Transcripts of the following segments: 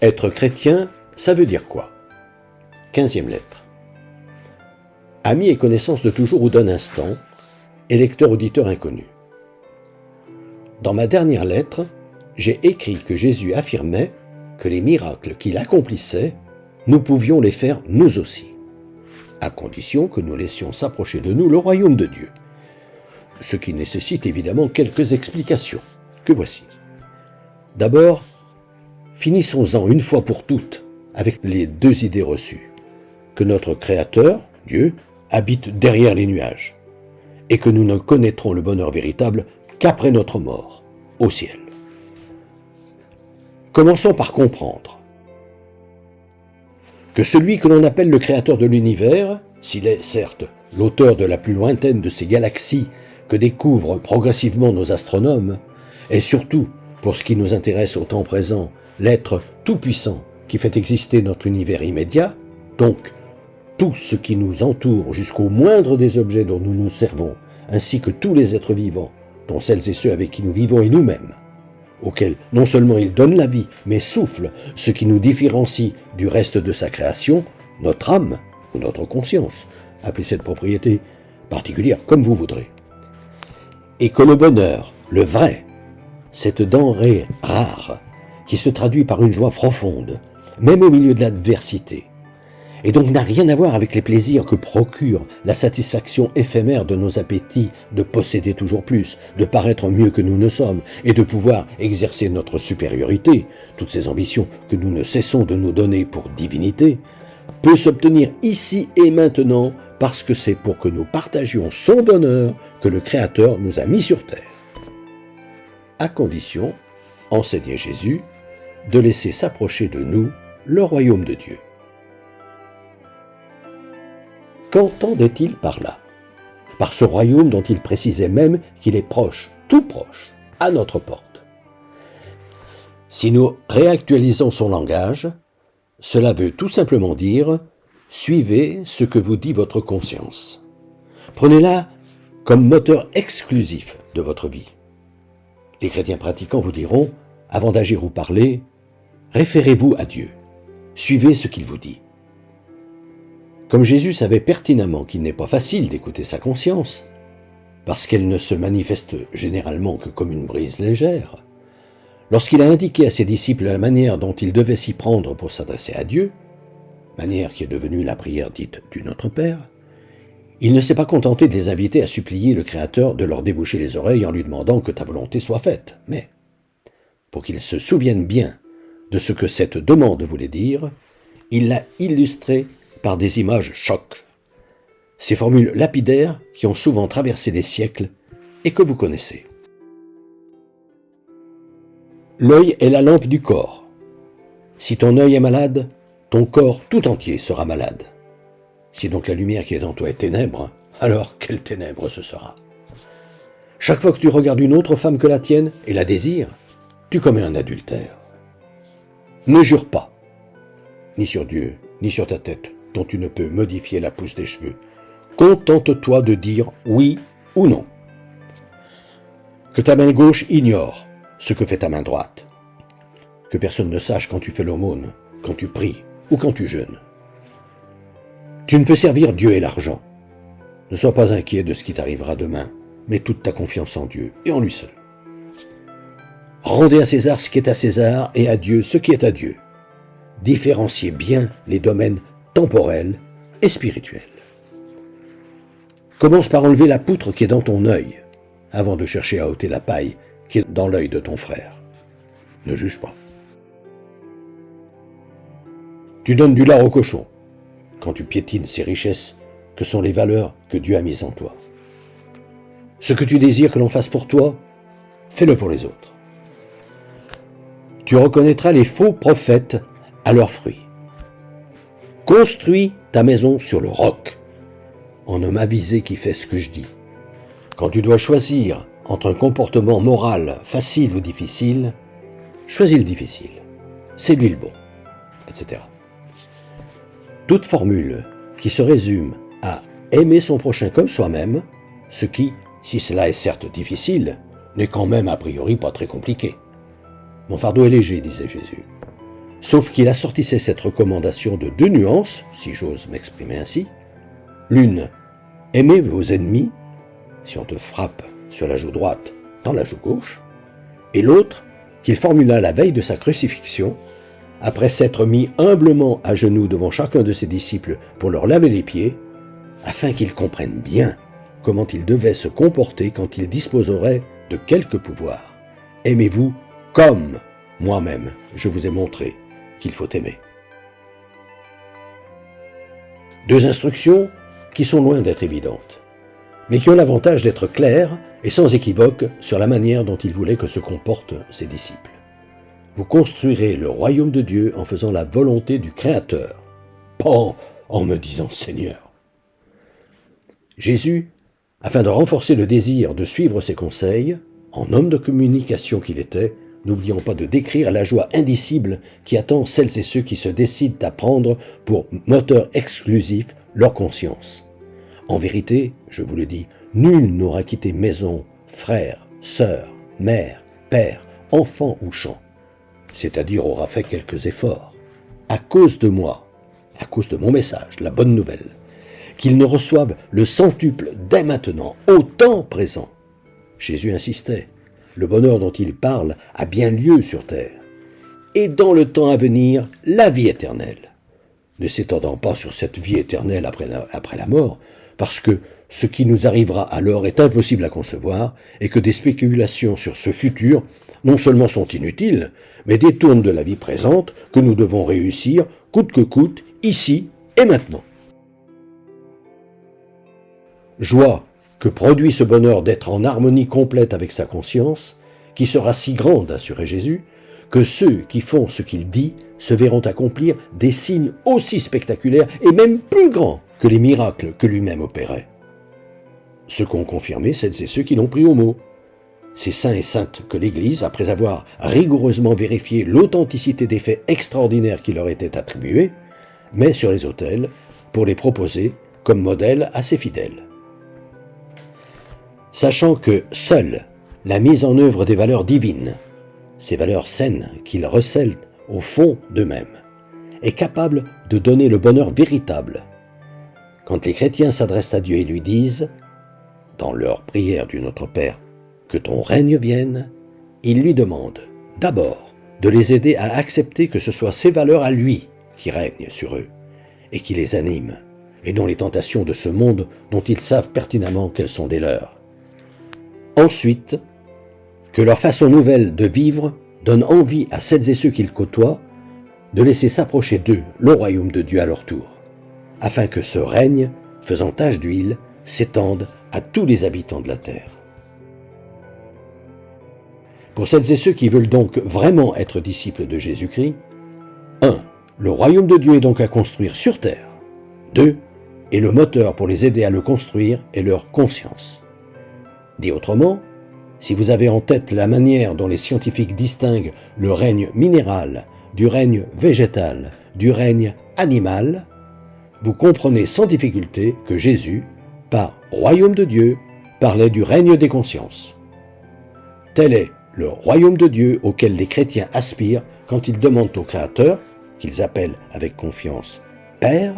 Être chrétien, ça veut dire quoi? 15e lettre. Ami et connaissance de toujours ou d'un instant, et lecteur-auditeur inconnu. Dans ma dernière lettre, j'ai écrit que Jésus affirmait que les miracles qu'il accomplissait, nous pouvions les faire nous aussi, à condition que nous laissions s'approcher de nous le royaume de Dieu. Ce qui nécessite évidemment quelques explications, que voici. D'abord, finissons-en une fois pour toutes avec les deux idées reçues. Que notre Créateur, Dieu, habite derrière les nuages, et que nous ne connaîtrons le bonheur véritable qu'après notre mort, au ciel. Commençons par comprendre que celui que l'on appelle le Créateur de l'univers, s'il est certes l'auteur de la plus lointaine de ces galaxies que découvrent progressivement nos astronomes, est surtout, pour ce qui nous intéresse au temps présent, l'être tout-puissant qui fait exister notre univers immédiat, donc tout ce qui nous entoure jusqu'au moindre des objets dont nous nous servons, ainsi que tous les êtres vivants, dont celles et ceux avec qui nous vivons et nous-mêmes, auxquels non seulement il donne la vie, mais souffle ce qui nous différencie du reste de sa création, notre âme ou notre conscience, appelez cette propriété particulière comme vous voudrez. Et que le bonheur, le vrai, cette denrée rare, qui se traduit par une joie profonde, même au milieu de l'adversité, et donc n'a rien à voir avec les plaisirs que procure la satisfaction éphémère de nos appétits de posséder toujours plus, de paraître mieux que nous ne sommes, et de pouvoir exercer notre supériorité, toutes ces ambitions que nous ne cessons de nous donner pour divinité, peut s'obtenir ici et maintenant parce que c'est pour que nous partagions son bonheur que le Créateur nous a mis sur terre. À condition, enseignait Jésus, de laisser s'approcher de nous le royaume de Dieu. Qu'entendait-il par là? Par ce royaume dont il précisait même qu'il est proche, tout proche, à notre porte. Si nous réactualisons son langage, cela veut tout simplement dire « suivez ce que vous dit votre conscience ». Prenez-la comme moteur exclusif de votre vie. Les chrétiens pratiquants vous diront, avant d'agir ou parler, référez-vous à Dieu, suivez ce qu'il vous dit. Comme Jésus savait pertinemment qu'il n'est pas facile d'écouter sa conscience, parce qu'elle ne se manifeste généralement que comme une brise légère, lorsqu'il a indiqué à ses disciples la manière dont ils devaient s'y prendre pour s'adresser à Dieu, manière qui est devenue la prière dite du Notre Père, il ne s'est pas contenté de les inviter à supplier le Créateur de leur déboucher les oreilles en lui demandant que ta volonté soit faite, mais, pour qu'ils se souviennent bien de ce que cette demande voulait dire, il l'a illustré par des images chocs. Ces formules lapidaires qui ont souvent traversé des siècles et que vous connaissez. L'œil est la lampe du corps. Si ton œil est malade, ton corps tout entier sera malade. Si donc la lumière qui est en toi est ténèbre, alors quelle ténèbre ce sera? Chaque fois que tu regardes une autre femme que la tienne et la désires, tu commets un adultère. Ne jure pas, ni sur Dieu, ni sur ta tête, dont tu ne peux modifier la pousse des cheveux. Contente-toi de dire oui ou non. Que ta main gauche ignore ce que fait ta main droite. Que personne ne sache quand tu fais l'aumône, quand tu pries ou quand tu jeûnes. Tu ne peux servir Dieu et l'argent. Ne sois pas inquiet de ce qui t'arrivera demain, mets toute ta confiance en Dieu et en lui seul. Rendez à César ce qui est à César et à Dieu ce qui est à Dieu. Différenciez bien les domaines temporels et spirituels. Commence par enlever la poutre qui est dans ton œil, avant de chercher à ôter la paille qui est dans l'œil de ton frère. Ne juge pas. Tu donnes du lard au cochon, quand tu piétines ces richesses que sont les valeurs que Dieu a mises en toi. Ce que tu désires que l'on fasse pour toi, fais-le pour les autres. Tu reconnaîtras les faux prophètes à leurs fruits. Construis ta maison sur le roc, en homme avisé qui fait ce que je dis. Quand tu dois choisir entre un comportement moral facile ou difficile, choisis le difficile, c'est lui le bon, etc. Toute formule qui se résume à aimer son prochain comme soi-même, ce qui, si cela est certes difficile, n'est quand même a priori pas très compliqué. Mon fardeau est léger, disait Jésus. sauf qu'il assortissait cette recommandation de 2 nuances, si j'ose m'exprimer ainsi. L'une, aimez vos ennemis, si on te frappe sur la joue droite, dans la joue gauche, et l'autre, qu'il formula la veille de sa crucifixion, après s'être mis humblement à genoux devant chacun de ses disciples pour leur laver les pieds, afin qu'ils comprennent bien comment ils devaient se comporter quand ils disposeraient de quelque pouvoir. Aimez-vous comme moi-même je vous ai montré qu'il faut aimer. 2 instructions qui sont loin d'être évidentes, mais qui ont l'avantage d'être claires et sans équivoque sur la manière dont il voulait que se comportent ses disciples. Vous construirez le royaume de Dieu en faisant la volonté du Créateur, pas en me disant Seigneur. Jésus, afin de renforcer le désir de suivre ses conseils, en homme de communication qu'il était, n'oublions pas de décrire la joie indicible qui attend celles et ceux qui se décident à prendre pour moteur exclusif leur conscience. En vérité, je vous le dis, nul n'aura quitté maison, frère, sœur, mère, père, enfant ou champ, c'est-à-dire aura fait quelques efforts, à cause de moi, à cause de mon message, la bonne nouvelle, qu'ils ne reçoivent le centuple dès maintenant, au temps présent. Jésus insistait, le bonheur dont il parle a bien lieu sur terre, et dans le temps à venir, la vie éternelle, ne s'étendant pas sur cette vie éternelle après la mort, parce que ce qui nous arrivera alors est impossible à concevoir, et que des spéculations sur ce futur non seulement sont inutiles, mais détournent de la vie présente que nous devons réussir, coûte que coûte, ici et maintenant. Joie que produit ce bonheur d'être en harmonie complète avec sa conscience, qui sera si grande, assurait Jésus, que ceux qui font ce qu'il dit se verront accomplir des signes aussi spectaculaires et même plus grands que les miracles que lui-même opérait. Ce qu'ont confirmé celles et ceux qui l'ont pris au mot. Ces saints et saintes que l'Église, après avoir rigoureusement vérifié l'authenticité des faits extraordinaires qui leur étaient attribués, met sur les autels pour les proposer comme modèle à ses fidèles. Sachant que seule la mise en œuvre des valeurs divines, ces valeurs saines qu'ils recèlent au fond d'eux-mêmes, est capable de donner le bonheur véritable. Quand les chrétiens s'adressent à Dieu et lui disent, dans leur prière du Notre Père, que ton règne vienne, ils lui demandent d'abord de les aider à accepter que ce soit ses valeurs à lui qui règnent sur eux et qui les animent, et non les tentations de ce monde dont ils savent pertinemment qu'elles sont des leurs. Ensuite, que leur façon nouvelle de vivre donne envie à celles et ceux qu'ils côtoient de laisser s'approcher d'eux le royaume de Dieu à leur tour, afin que ce règne, faisant tache d'huile, s'étende à tous les habitants de la terre. Pour celles et ceux qui veulent donc vraiment être disciples de Jésus-Christ, 1. Le royaume de Dieu est donc à construire sur terre. 2. Et le moteur pour les aider à le construire est leur conscience. Dit autrement, si vous avez en tête la manière dont les scientifiques distinguent le règne minéral du règne végétal, du règne animal, vous comprenez sans difficulté que Jésus, par royaume de Dieu, parlait du règne des consciences. Tel est le royaume de Dieu auquel les chrétiens aspirent quand ils demandent au Créateur, qu'ils appellent avec confiance « Père »,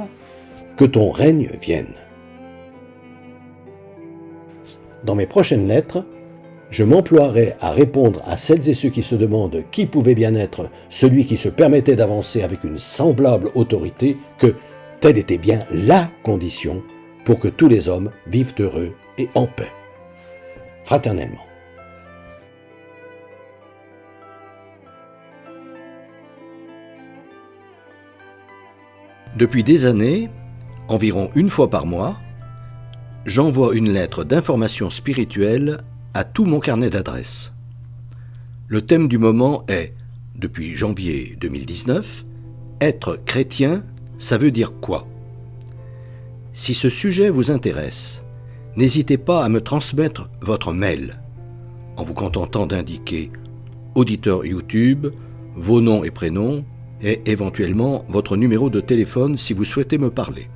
que ton règne vienne. Dans mes prochaines lettres, je m'emploierai à répondre à celles et ceux qui se demandent qui pouvait bien être celui qui se permettait d'avancer avec une semblable autorité, que telle était bien la condition pour que tous les hommes vivent heureux et en paix. Fraternellement. Depuis des années, environ une fois par mois, j'envoie une lettre d'information spirituelle à tout mon carnet d'adresses. Le thème du moment est, depuis janvier 2019, être chrétien, ça veut dire quoi? Si ce sujet vous intéresse, n'hésitez pas à me transmettre votre mail, en vous contentant d'indiquer auditeur YouTube, vos noms et prénoms, et éventuellement votre numéro de téléphone si vous souhaitez me parler.